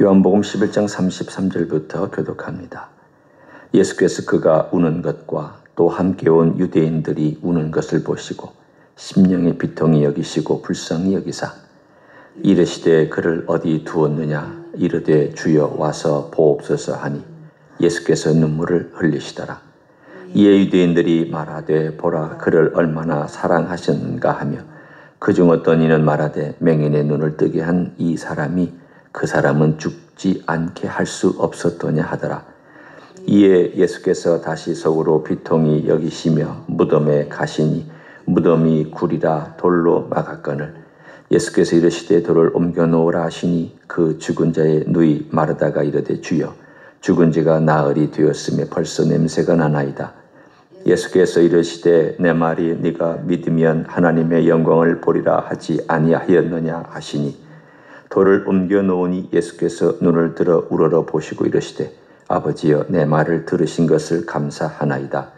요한복음 11장 33절부터 교독합니다. 예수께서 그가 우는 것과 또 함께 온 유대인들이 우는 것을 보시고 심령의 비통히 여기시고 불쌍히 여기사 이르시되 그를 어디 두었느냐 이르되 주여 와서 보옵소서 하니 예수께서 눈물을 흘리시더라. 이에 유대인들이 말하되 보라 그를 얼마나 사랑하셨는가 하며 그중 어떤 이는 말하되 맹인의 눈을 뜨게 한 이 사람이 그 사람은 죽지 않게 할 수 없었더냐 하더라. 이에 예수께서 다시 속으로 비통히 여기시며 무덤에 가시니 무덤이 굴이라 돌로 막았거늘 예수께서 이르시되 돌을 옮겨 놓으라 하시니 그 죽은 자의 누이 마르다가 이르되 주여 죽은 지가 나흘이 되었으며 벌써 냄새가 나나이다. 예수께서 이르시되 내 말이 네가 믿으면 하나님의 영광을 보리라 하지 아니하였느냐 하시니 돌을 옮겨 놓으니 예수께서 눈을 들어 우러러 보시고 이르시되 아버지여 내 말을 들으신 것을 감사하나이다.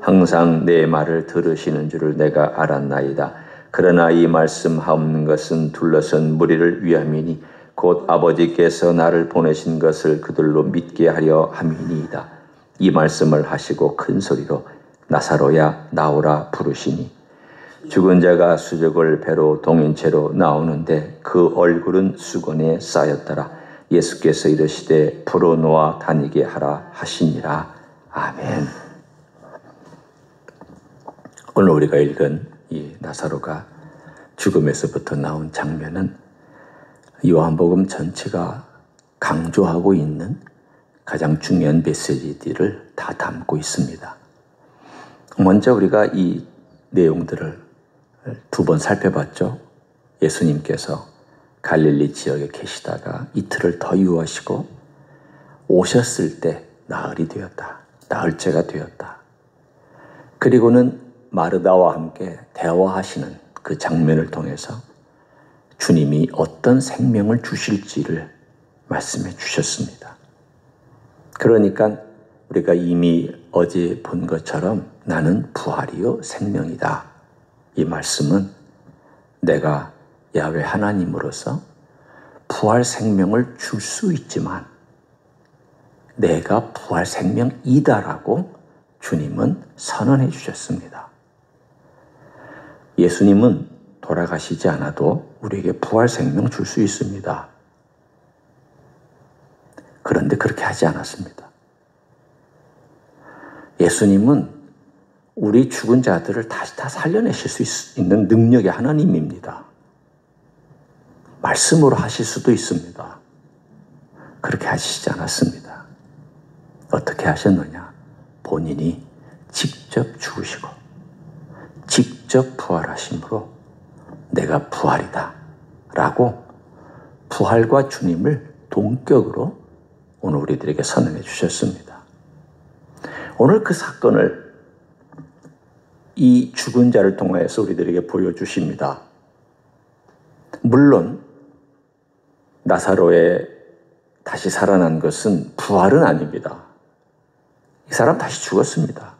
항상 내 말을 들으시는 줄을 내가 알았나이다. 그러나 이 말씀하옵는 것은 둘러선 무리를 위함이니 곧 아버지께서 나를 보내신 것을 그들로 믿게 하려 함이니이다. 이 말씀을 하시고 큰 소리로 나사로야 나오라 부르시니 죽은 자가 수족을 배로 동인채로 나오는데 그 얼굴은 수건에 쌓였더라. 예수께서 이르시되 풀어놓아 다니게 하라 하시니라. 아멘. 오늘 우리가 읽은 이 나사로가 죽음에서부터 나온 장면은 요한복음 전체가 강조하고 있는 가장 중요한 메시지들을 다 담고 있습니다. 먼저 우리가 이 내용들을 두 번 살펴봤죠. 예수님께서 갈릴리 지역에 계시다가 이틀을 더 유하시고 오셨을 때 나흘이 되었다. 나흘째가 되었다. 그리고는 마르다와 함께 대화하시는 그 장면을 통해서 주님이 어떤 생명을 주실지를 말씀해 주셨습니다. 그러니까 우리가 이미 어제 본 것처럼 나는 부활이요 생명이다. 이 말씀은 내가 야훼 하나님으로서 부활 생명을 줄 수 있지만 내가 부활 생명이다라고 주님은 선언해 주셨습니다. 예수님은 돌아가시지 않아도 우리에게 부활 생명 줄 수 있습니다. 그런데 그렇게 하지 않았습니다. 예수님은 우리 죽은 자들을 다시 다 살려내실 수 있는 능력의 하나님입니다. 말씀으로 하실 수도 있습니다. 그렇게 하시지 않았습니다. 어떻게 하셨느냐? 본인이 직접 죽으시고 직접 부활하심으로 내가 부활이다 라고 부활과 주님을 동격으로 오늘 우리들에게 선언해 주셨습니다. 오늘 그 사건을 이 죽은 자를 통해서 우리들에게 보여주십니다. 물론 나사로의 다시 살아난 것은 부활은 아닙니다. 이 사람 다시 죽었습니다.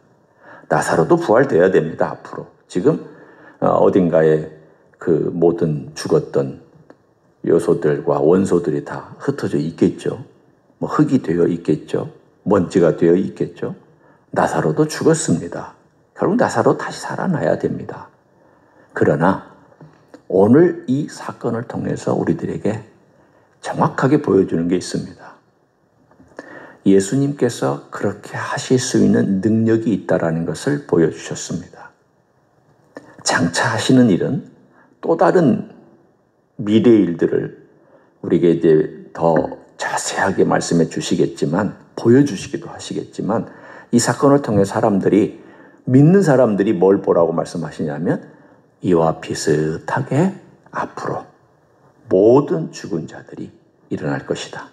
나사로도 부활돼야 됩니다. 앞으로. 지금 어딘가에 그 모든 죽었던 요소들과 원소들이 다 흩어져 있겠죠. 뭐 흙이 되어 있겠죠. 먼지가 되어 있겠죠. 나사로도 죽었습니다. 결국 나사로 다시 살아나야 됩니다. 그러나 오늘 이 사건을 통해서 우리들에게 정확하게 보여주는 게 있습니다. 예수님께서 그렇게 하실 수 있는 능력이 있다라는 것을 보여주셨습니다. 장차 하시는 일은 또 다른 미래의 일들을 우리에게 이제 더 자세하게 말씀해 주시겠지만, 보여주시기도 하시겠지만, 이 사건을 통해 믿는 사람들이 뭘 보라고 말씀하시냐면 이와 비슷하게 앞으로 모든 죽은 자들이 일어날 것이다.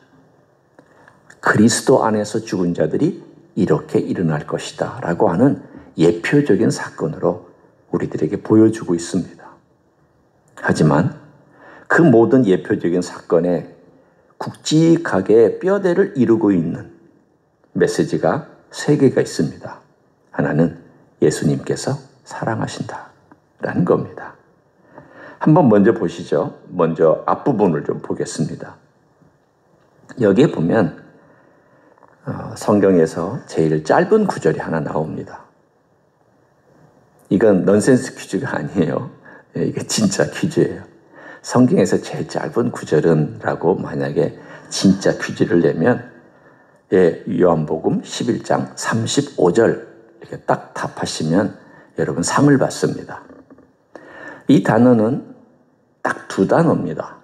그리스도 안에서 죽은 자들이 이렇게 일어날 것이다 라고 하는 예표적인 사건으로 우리들에게 보여주고 있습니다. 하지만 그 모든 예표적인 사건에 굵직하게 뼈대를 이루고 있는 메시지가 3개가 있습니다. 하나는 예수님께서 사랑하신다라는 겁니다. 한번 먼저 보시죠. 먼저 앞부분을 좀 보겠습니다. 여기에 보면 성경에서 제일 짧은 구절이 하나 나옵니다. 이건 넌센스 퀴즈가 아니에요. 이게 진짜 퀴즈예요. 성경에서 제일 짧은 구절은 라고 만약에 진짜 퀴즈를 내면 요한복음 11장 35절 이렇게 딱 답하시면 여러분 상을 받습니다. 이 단어는 딱 두 단어입니다.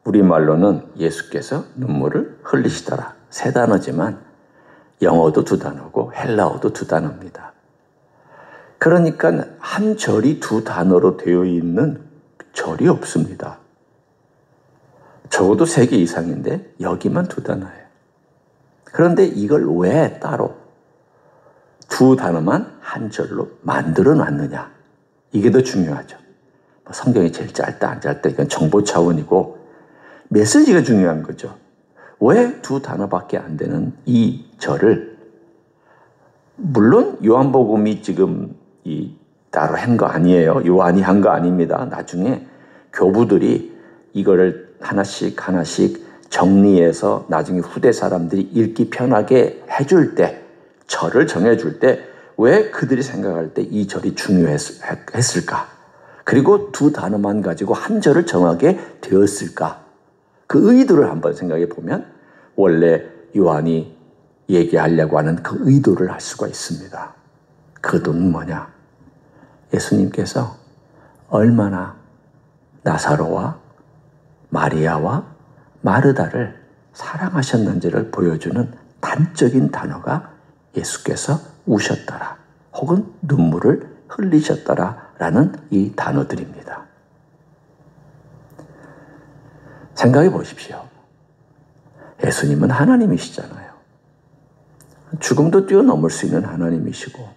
우리말로는 예수께서 눈물을 흘리시더라. 세 단어지만 영어도 두 단어고 헬라어도 두 단어입니다. 그러니까 한 절이 두 단어로 되어 있는 절이 없습니다. 적어도 3개 이상인데 여기만 두 단어예요. 그런데 이걸 왜 따로 두 단어만 한 절로 만들어 놨느냐? 이게 더 중요하죠. 성경이 제일 짧다 안 짧다 이건 정보 차원이고 메시지가 중요한 거죠. 왜 두 단어밖에 안 되는 이 절을 물론 요한복음이 지금 따로 한 거 아니에요. 요한이 한 거 아닙니다. 나중에 교부들이 이거를 하나씩 정리해서 나중에 후대 사람들이 읽기 편하게 해줄 때 절을 정해줄 때 왜 그들이 생각할 때 이 절이 중요했을까? 그리고 두 단어만 가지고 한 절을 정하게 되었을까? 그 의도를 한번 생각해 보면 원래 요한이 얘기하려고 하는 그 의도를 알 수가 있습니다. 그 의도는 뭐냐? 예수님께서 얼마나 나사로와 마리아와 마르다를 사랑하셨는지를 보여주는 단적인 단어가 예수께서 우셨더라 혹은 눈물을 흘리셨더라라는 이 단어들입니다. 생각해 보십시오. 예수님은 하나님이시잖아요. 죽음도 뛰어넘을 수 있는 하나님이시고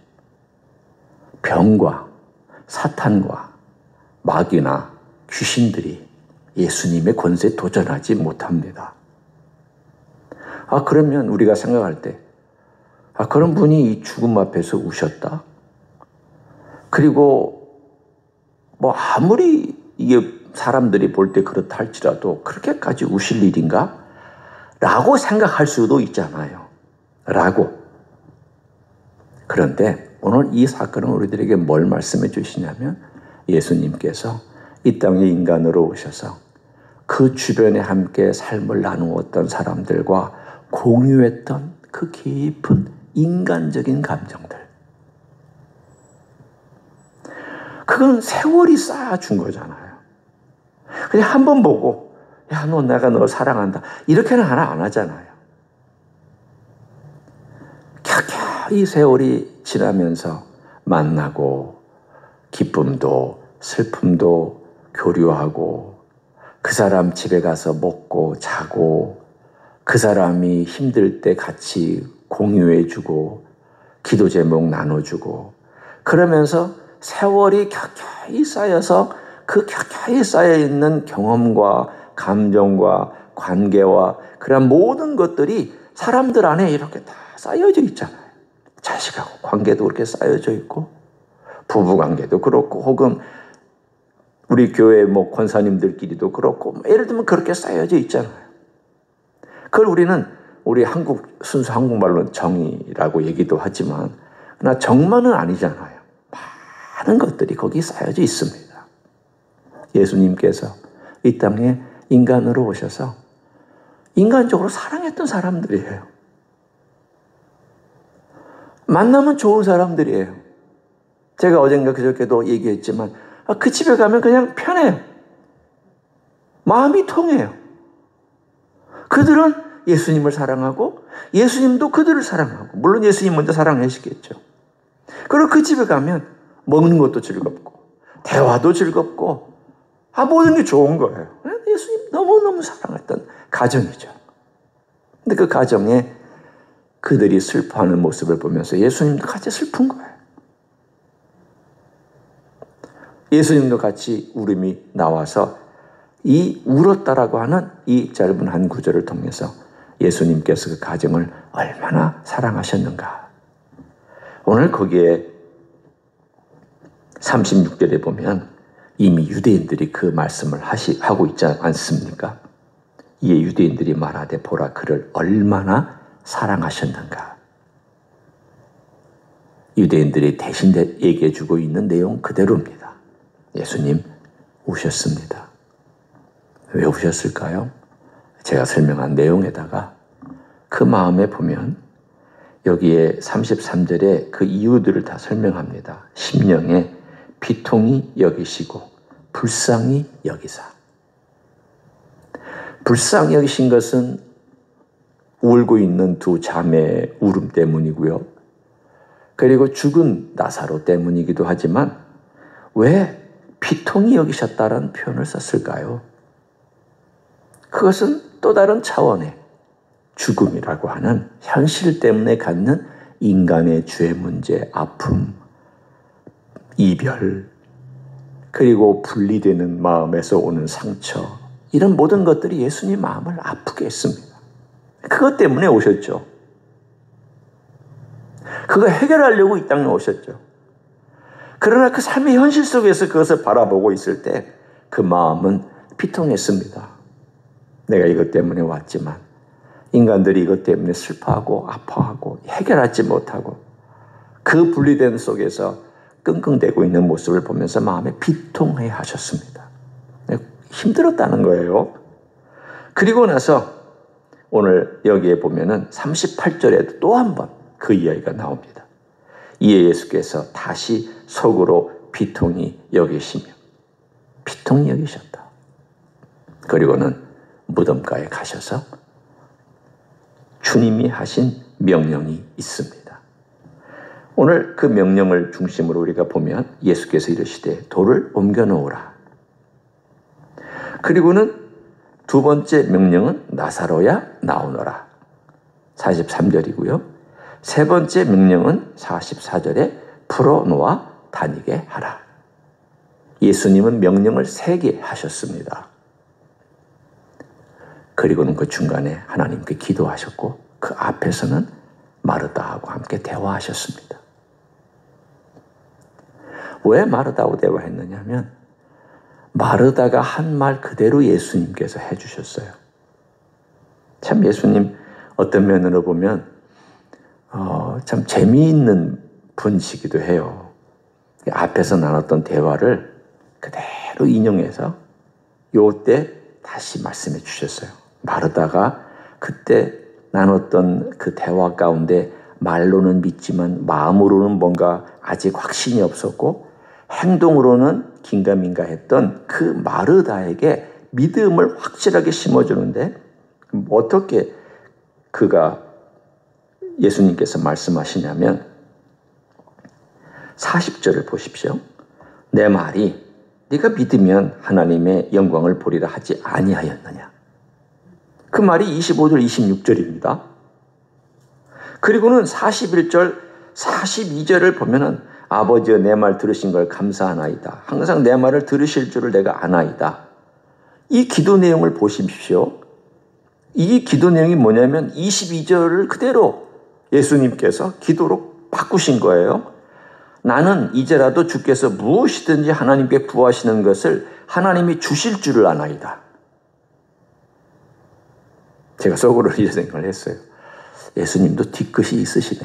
병과 사탄과 마귀나 귀신들이 예수님의 권세에 도전하지 못합니다. 그러면 우리가 생각할 때 그런 분이 이 죽음 앞에서 우셨다? 그리고 아무리 이게 사람들이 볼 때 그렇다 할지라도 그렇게까지 우실 일인가? 라고 생각할 수도 있잖아요. 그런데 오늘 이 사건은 우리들에게 뭘 말씀해 주시냐면 예수님께서 이 땅에 인간으로 오셔서 그 주변에 함께 삶을 나누었던 사람들과 공유했던 그 깊은 인간적인 감정들. 그건 세월이 쌓아준 거잖아요. 그냥 한 번 보고 야, 내가 너 사랑한다. 이렇게는 하나 안 하잖아요. 이 세월이 지나면서 만나고 기쁨도 슬픔도 교류하고 그 사람 집에 가서 먹고 자고 그 사람이 힘들 때 같이 공유해주고 기도 제목 나눠주고 그러면서 세월이 켜켜이 쌓여서 그 켜켜이 쌓여있는 경험과 감정과 관계와 그런 모든 것들이 사람들 안에 이렇게 다 쌓여져 있잖아요. 자식하고 관계도 그렇게 쌓여져 있고 부부관계도 그렇고 혹은 우리 교회 권사님들끼리도 그렇고 예를 들면 그렇게 쌓여져 있잖아요. 그걸 우리 순수 한국말로는 정이라고 얘기도 하지만 그러나 정만은 아니잖아요. 많은 것들이 거기 쌓여져 있습니다. 예수님께서 이 땅에 인간으로 오셔서 인간적으로 사랑했던 사람들이에요. 만나면 좋은 사람들이에요. 제가 어젠가 그저께도 얘기했지만 그 집에 가면 그냥 편해요. 마음이 통해요. 그들은 예수님을 사랑하고 예수님도 그들을 사랑하고 물론 예수님 먼저 사랑하시겠죠. 그리고 그 집에 가면 먹는 것도 즐겁고 대화도 즐겁고 모든 게 좋은 거예요. 예수님 너무너무 사랑했던 가정이죠. 근데 그 가정에 그들이 슬퍼하는 모습을 보면서 예수님도 같이 슬픈 거예요. 예수님도 같이 울음이 나와서 이 울었다라고 하는 이 짧은 한 구절을 통해서 예수님께서 그 가정을 얼마나 사랑하셨는가. 오늘 거기에 36절에 보면 이미 유대인들이 그 말씀을 하고 있지 않습니까? 이에 유대인들이 말하되 보라 그를 얼마나 사랑하셨는가. 유대인들이 대신 얘기해 주고 있는 내용 그대로입니다. 예수님 우셨습니다. 왜 우셨을까요? 제가 설명한 내용에다가 그 마음에 보면 여기에 33절에 그 이유들을 다 설명합니다. 심령에 비통히 여기시고 불쌍히 여기사. 불쌍히 여기신 것은 울고 있는 두 자매의 울음 때문이고요. 그리고 죽은 나사로 때문이기도 하지만 왜 비통히 여기셨다라는 표현을 썼을까요? 그것은 또 다른 차원의 죽음이라고 하는 현실 때문에 갖는 인간의 죄 문제, 아픔, 이별, 그리고 분리되는 마음에서 오는 상처, 이런 모든 것들이 예수님 마음을 아프게 했습니다. 그것 때문에 오셨죠. 그거 해결하려고 이 땅에 오셨죠. 그러나 그 삶의 현실 속에서 그것을 바라보고 있을 때 그 마음은 비통했습니다. 내가 이것 때문에 왔지만 인간들이 이것 때문에 슬퍼하고 아파하고 해결하지 못하고 그 분리된 속에서 끙끙대고 있는 모습을 보면서 마음에 비통해 하셨습니다. 힘들었다는 거예요. 그리고 나서 오늘 여기에 보면은 38절에도 또 한 번 그 이야기가 나옵니다. 이에 예수께서 다시 속으로 비통히 여기시며 비통히 여기셨다. 그리고는 무덤가에 가셔서 주님이 하신 명령이 있습니다. 오늘 그 명령을 중심으로 우리가 보면 예수께서 이르시되 돌을 옮겨 놓으라. 그리고는 두 번째 명령은 나사로야 나오너라. 43절이고요. 세 번째 명령은 44절에 풀어놓아 다니게 하라. 예수님은 명령을 3개 하셨습니다. 그리고는 그 중간에 하나님께 기도하셨고 그 앞에서는 마르다하고 함께 대화하셨습니다. 왜 마르다하고 대화했느냐면 마르다가 한 말 그대로 예수님께서 해주셨어요. 참 예수님 어떤 면으로 보면 참 재미있는 분이시기도 해요. 앞에서 나눴던 대화를 그대로 인용해서 요때 다시 말씀해 주셨어요. 마르다가 그때 나눴던 그 대화 가운데 말로는 믿지만 마음으로는 뭔가 아직 확신이 없었고 행동으로는 긴가민가했던 그 마르다에게 믿음을 확실하게 심어주는데 어떻게 그가 예수님께서 말씀하시냐면 40절을 보십시오. 내 말이 네가 믿으면 하나님의 영광을 보리라 하지 아니하였느냐. 그 말이 25절 26절입니다. 그리고는 41절 42절을 보면은 아버지여 내 말 들으신 걸 감사하나이다. 항상 내 말을 들으실 줄을 내가 아나이다. 이 기도 내용을 보십시오. 이 기도 내용이 뭐냐면 22절을 그대로 예수님께서 기도로 바꾸신 거예요. 나는 이제라도 주께서 무엇이든지 하나님께 구하시는 것을 하나님이 주실 줄을 아나이다. 제가 속으로 이런 생각을 했어요. 예수님도 뒤끝이 있으시네.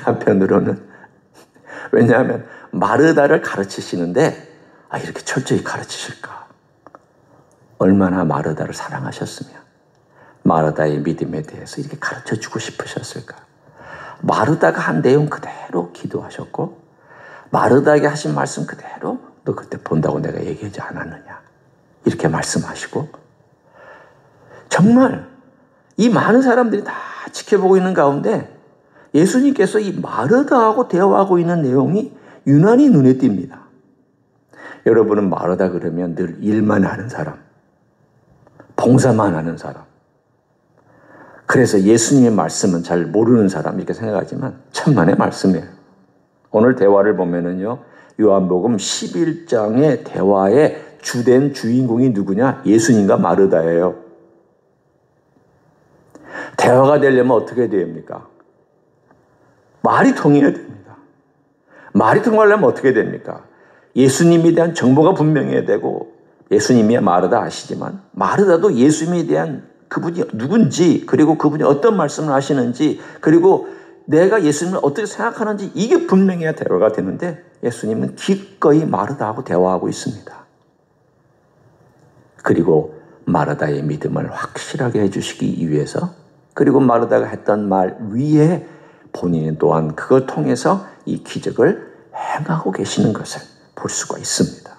한편으로는. 왜냐하면 마르다를 가르치시는데 이렇게 철저히 가르치실까? 얼마나 마르다를 사랑하셨으면 마르다의 믿음에 대해서 이렇게 가르쳐주고 싶으셨을까? 마르다가 한 내용 그대로 기도하셨고 마르다에게 하신 말씀 그대로 너 그때 본다고 내가 얘기하지 않았느냐 이렇게 말씀하시고 정말 이 많은 사람들이 다 지켜보고 있는 가운데 예수님께서 이 마르다하고 대화하고 있는 내용이 유난히 눈에 띕니다. 여러분은 마르다 그러면 늘 일만 하는 사람, 봉사만 하는 사람, 그래서 예수님의 말씀은 잘 모르는 사람 이렇게 생각하지만 천만의 말씀이에요. 오늘 대화를 보면은요, 요한복음 11장의 대화의 주된 주인공이 누구냐? 예수님과 마르다예요. 대화가 되려면 어떻게 됩니까? 말이 통해야 됩니다. 말이 통하려면 어떻게 됩니까? 예수님에 대한 정보가 분명해야 되고 예수님이야 마르다 아시지만 마르다도 예수님에 대한 그분이 누군지, 그리고 그분이 어떤 말씀을 하시는지, 그리고 내가 예수님을 어떻게 생각하는지 이게 분명해야 대화가 되는데 예수님은 기꺼이 마르다하고 대화하고 있습니다. 그리고 마르다의 믿음을 확실하게 해주시기 위해서, 그리고 마르다가 했던 말 위에 본인 또한 그걸 통해서 이 기적을 행하고 계시는 것을 볼 수가 있습니다.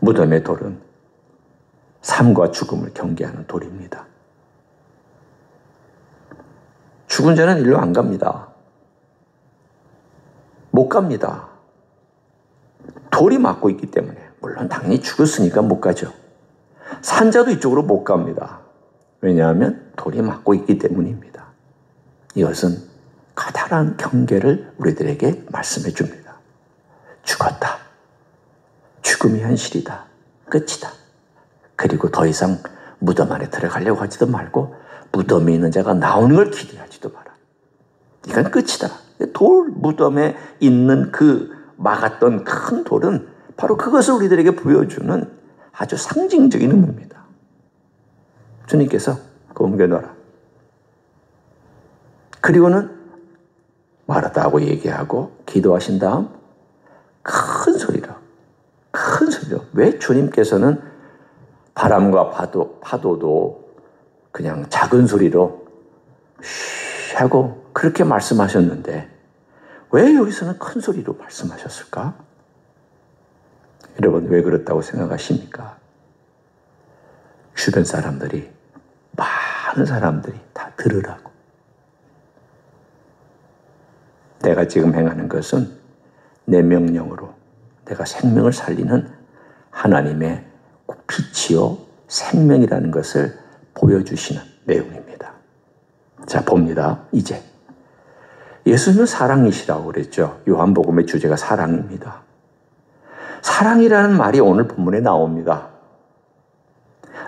무덤의 돌은 삶과 죽음을 경계하는 돌입니다. 죽은 자는 일로 안 갑니다. 못 갑니다. 돌이 막고 있기 때문에. 물론 당연히 죽었으니까 못 가죠. 산자도 이쪽으로 못 갑니다. 왜냐하면 돌이 막고 있기 때문입니다. 이것은 커다란 경계를 우리들에게 말씀해 줍니다. 죽었다. 죽음이 현실이다. 끝이다. 그리고 더 이상 무덤 안에 들어가려고 하지도 말고 무덤에 있는 자가 나오는 걸 기대하지도 마라. 이건 끝이다. 돌 무덤에 있는 그 막았던 큰 돌은 바로 그것을 우리들에게 보여주는 아주 상징적인 의미입니다. 주님께서 그거 옮겨놔라. 그리고는 마르다하고 얘기하고 기도하신 다음 큰 소리로 왜 주님께서는 바람과 파도도 그냥 작은 소리로 쉬 하고 그렇게 말씀하셨는데 왜 여기서는 큰 소리로 말씀하셨을까? 여러분 왜 그렇다고 생각하십니까? 주변 사람들이, 많은 사람들이 다 들으라고. 내가 지금 행하는 것은 내 명령으로 내가 생명을 살리는 하나님의 빛이요 생명이라는 것을 보여주시는 내용입니다. 자, 봅니다. 이제 예수님은 사랑이시라고 그랬죠. 요한복음의 주제가 사랑입니다. 사랑이라는 말이 오늘 본문에 나옵니다.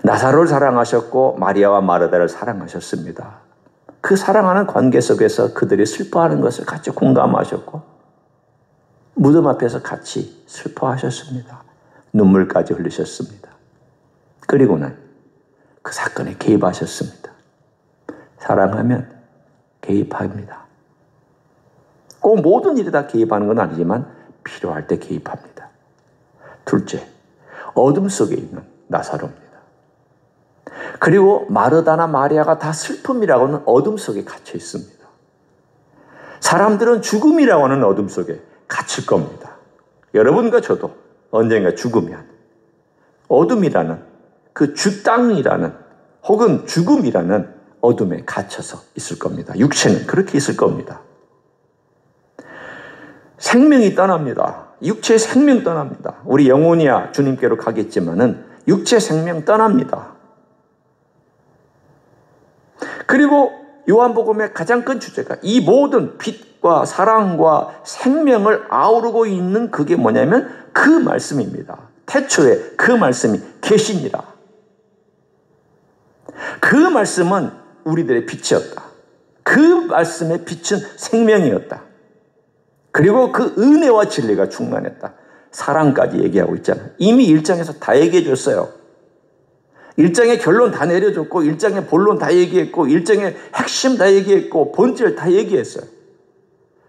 나사로를 사랑하셨고 마리아와 마르다를 사랑하셨습니다. 그 사랑하는 관계 속에서 그들이 슬퍼하는 것을 같이 공감하셨고 무덤 앞에서 같이 슬퍼하셨습니다. 눈물까지 흘리셨습니다. 그리고는 그 사건에 개입하셨습니다. 사랑하면 개입합니다. 꼭 모든 일에 다 개입하는 건 아니지만 필요할 때 개입합니다. 둘째, 어둠 속에 있는 나사로입니다. 그리고 마르다나 마리아가 다 슬픔이라고는 어둠 속에 갇혀 있습니다. 사람들은 죽음이라고 하는 어둠 속에 갇힐 겁니다. 여러분과 저도 언젠가 죽으면 어둠이라는 그 죽당이라는 혹은 죽음이라는 어둠에 갇혀서 있을 겁니다. 육체는 그렇게 있을 겁니다. 생명이 떠납니다. 육체의 생명 떠납니다. 우리 영혼이야 주님께로 가겠지만은 육체 생명 떠납니다. 그리고 요한복음의 가장 큰 주제가 이 모든 빛과 사랑과 생명을 아우르고 있는 그게 뭐냐면 그 말씀입니다. 태초에 그 말씀이 계시니라. 그 말씀은 우리들의 빛이었다. 그 말씀의 빛은 생명이었다. 그리고 그 은혜와 진리가 충만했다. 사랑까지 얘기하고 있잖아요. 이미 1장에서 다 얘기해 줬어요. 1장의 결론 다 내려줬고 1장의 본론 다 얘기했고 1장의 핵심 다 얘기했고 본질 다 얘기했어요.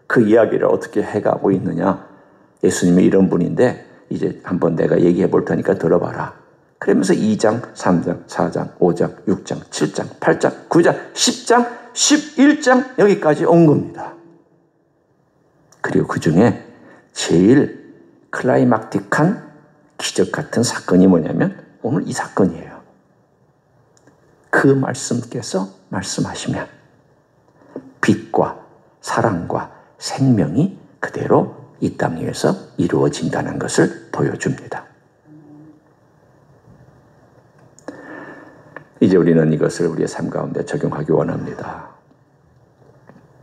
그 이야기를 어떻게 해가고 있느냐. 예수님이 이런 분인데 이제 한번 내가 얘기해 볼 테니까 들어봐라. 그러면서 2장, 3장, 4장, 5장, 6장, 7장, 8장, 9장, 10장, 11장 여기까지 온 겁니다. 그리고 그 중에 제일 클라이막틱한 기적 같은 사건이 뭐냐면 오늘 이 사건이에요. 그 말씀께서 말씀하시면 빛과 사랑과 생명이 그대로 이 땅 위에서 이루어진다는 것을 보여줍니다. 이제 우리는 이것을 우리의 삶 가운데 적용하기 원합니다.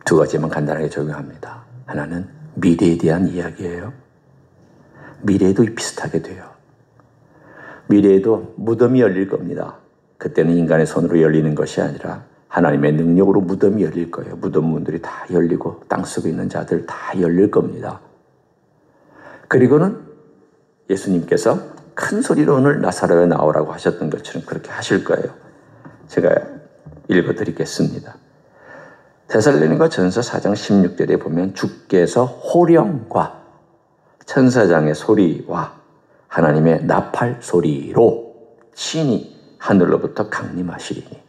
두 가지만 간단하게 적용합니다. 하나는 미래에 대한 이야기예요. 미래에도 비슷하게 돼요. 미래에도 무덤이 열릴 겁니다. 그때는 인간의 손으로 열리는 것이 아니라 하나님의 능력으로 무덤이 열릴 거예요. 무덤 문들이 다 열리고 땅속에 있는 자들 다 열릴 겁니다. 그리고는 예수님께서 큰 소리로 오늘 나사로야 나오라고 하셨던 것처럼 그렇게 하실 거예요. 제가 읽어드리겠습니다. 데살로니가 전서 4장 16절에 보면 주께서 호령과 천사장의 소리와 하나님의 나팔 소리로 친히 하늘로부터 강림하시리니,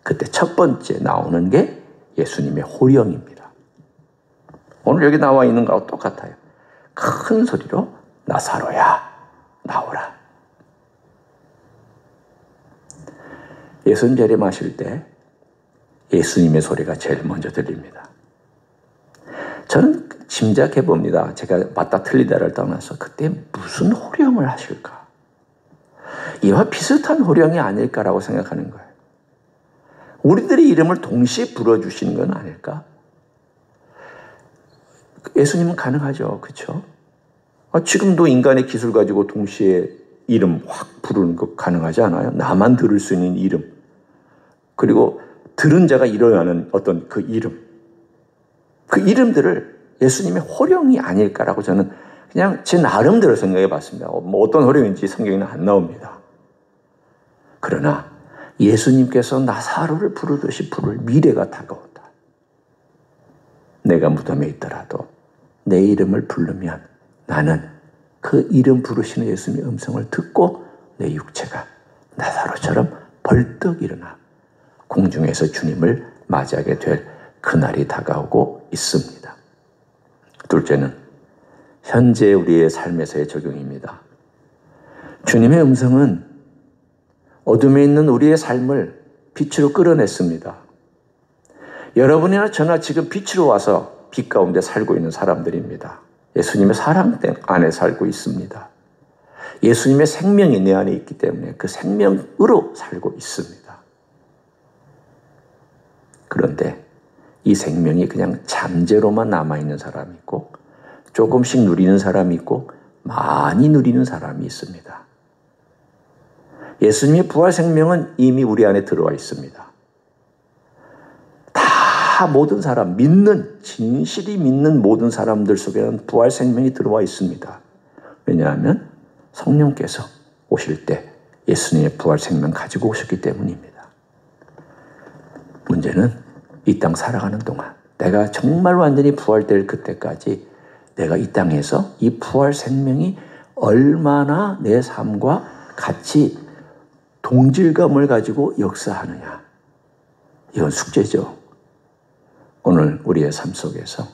그때 첫 번째 나오는 게 예수님의 호령입니다. 오늘 여기 나와 있는 거하고 똑같아요. 큰 소리로 나사로야 나오라. 예수님 재림하실 때 예수님의 소리가 제일 먼저 들립니다. 저는 짐작해 봅니다. 제가 맞다 틀리다를 떠나서 그때 무슨 호령을 하실까? 이와 비슷한 호령이 아닐까라고 생각하는 거예요. 우리들의 이름을 동시에 불러주시는 건 아닐까? 예수님은 가능하죠. 그렇죠? 지금도 인간의 기술 가지고 동시에 이름 확 부르는 거 가능하지 않아요? 나만 들을 수 있는 이름. 그리고 들은 자가 일어나는 어떤 그 이름. 그 이름들을 예수님의 호령이 아닐까라고 저는 그냥 제 나름대로 생각해 봤습니다. 뭐 어떤 호령인지 성경에는 안 나옵니다. 그러나 예수님께서 나사로를 부르듯이 부를 미래가 다가온다. 내가 무덤에 있더라도 내 이름을 부르면 나는 그 이름 부르시는 예수님의 음성을 듣고 내 육체가 나사로처럼 벌떡 일어나 공중에서 주님을 맞이하게 될 그날이 다가오고 있습니다. 둘째는 현재 우리의 삶에서의 적용입니다. 주님의 음성은 어둠에 있는 우리의 삶을 빛으로 끌어냈습니다. 여러분이나 저나 지금 빛으로 와서 빛 가운데 살고 있는 사람들입니다. 예수님의 사랑 안에 살고 있습니다. 예수님의 생명이 내 안에 있기 때문에 그 생명으로 살고 있습니다. 그런데 이 생명이 그냥 잠재로만 남아있는 사람이 있고 조금씩 누리는 사람이 있고 많이 누리는 사람이 있습니다. 예수님의 부활 생명은 이미 우리 안에 들어와 있습니다. 다 모든 사람, 진실이 믿는 모든 사람들 속에는 부활 생명이 들어와 있습니다. 왜냐하면 성령께서 오실 때 예수님의 부활 생명 가지고 오셨기 때문입니다. 문제는 이 땅 살아가는 동안 내가 정말 완전히 부활될 그때까지 내가 이 땅에서 이 부활 생명이 얼마나 내 삶과 같이 동질감을 가지고 역사하느냐. 이건 숙제죠. 오늘 우리의 삶 속에서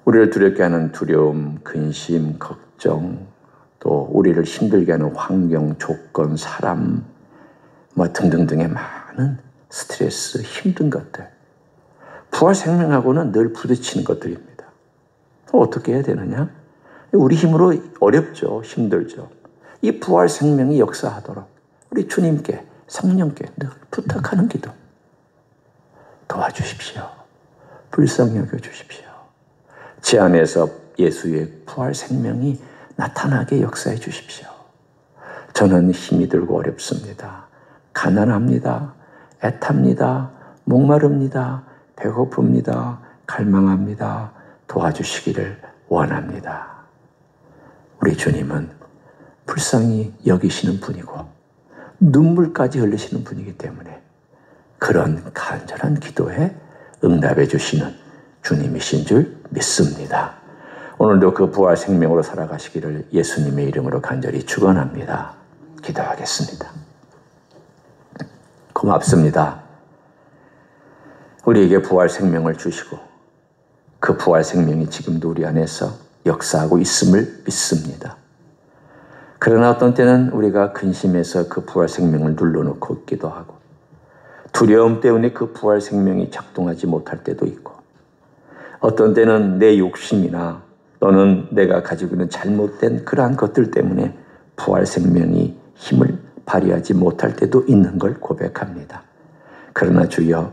우리를 두렵게 하는 두려움, 근심, 걱정, 또 우리를 힘들게 하는 환경, 조건, 사람 등등등의 많은 스트레스, 힘든 것들, 부활 생명하고는 늘 부딪히는 것들입니다. 어떻게 해야 되느냐? 우리 힘으로 어렵죠. 힘들죠. 이 부활 생명이 역사하도록 우리 주님께, 성령께 늘 부탁하는 기도 도와주십시오. 불쌍히 여겨주십시오. 제 안에서 예수의 부활 생명이 나타나게 역사해 주십시오. 저는 힘이 들고 어렵습니다. 가난합니다. 애탑니다. 목마릅니다. 배고픕니다. 갈망합니다. 도와주시기를 원합니다. 우리 주님은 불쌍히 여기시는 분이고 눈물까지 흘리시는 분이기 때문에 그런 간절한 기도에 응답해 주시는 주님이신 줄 믿습니다. 오늘도 그 부활 생명으로 살아가시기를 예수님의 이름으로 간절히 축원합니다. 기도하겠습니다. 고맙습니다. 우리에게 부활 생명을 주시고 그 부활 생명이 지금도 우리 안에서 역사하고 있음을 믿습니다. 그러나 어떤 때는 우리가 근심해서 그 부활 생명을 눌러놓고 있기도 하고 두려움 때문에 그 부활 생명이 작동하지 못할 때도 있고 어떤 때는 내 욕심이나 또는 내가 가지고 있는 잘못된 그러한 것들 때문에 부활 생명이 힘을 발휘하지 못할 때도 있는 걸 고백합니다. 그러나 주여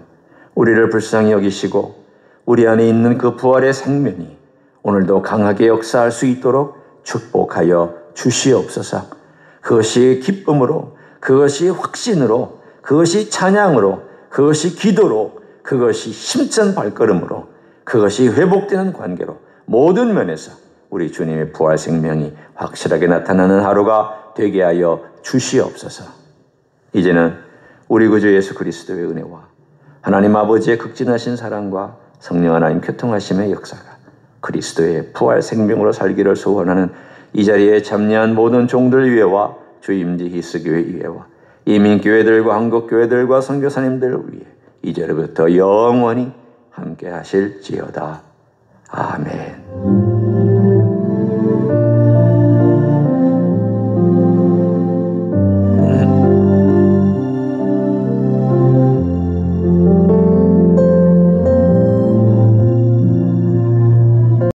우리를 불쌍히 여기시고 우리 안에 있는 그 부활의 생명이 오늘도 강하게 역사할 수 있도록 축복하여 주시옵소서. 그것이 기쁨으로, 그것이 확신으로, 그것이 찬양으로, 그것이 기도로, 그것이 힘찬 발걸음으로, 그것이 회복되는 관계로 모든 면에서 우리 주님의 부활 생명이 확실하게 나타나는 하루가 되게 하여 주시옵소서. 이제는 우리 구주 예수 그리스도의 은혜와 하나님 아버지의 극진하신 사랑과 성령 하나님 교통하심의 역사가 그리스도의 부활 생명으로 살기를 소원하는 이 자리에 참여한 모든 종들 위에와 주임지 히스교회 위에와 이민교회들과 한국교회들과 선교사님들 위에 이제로부터 영원히 함께 하실지어다. 아멘.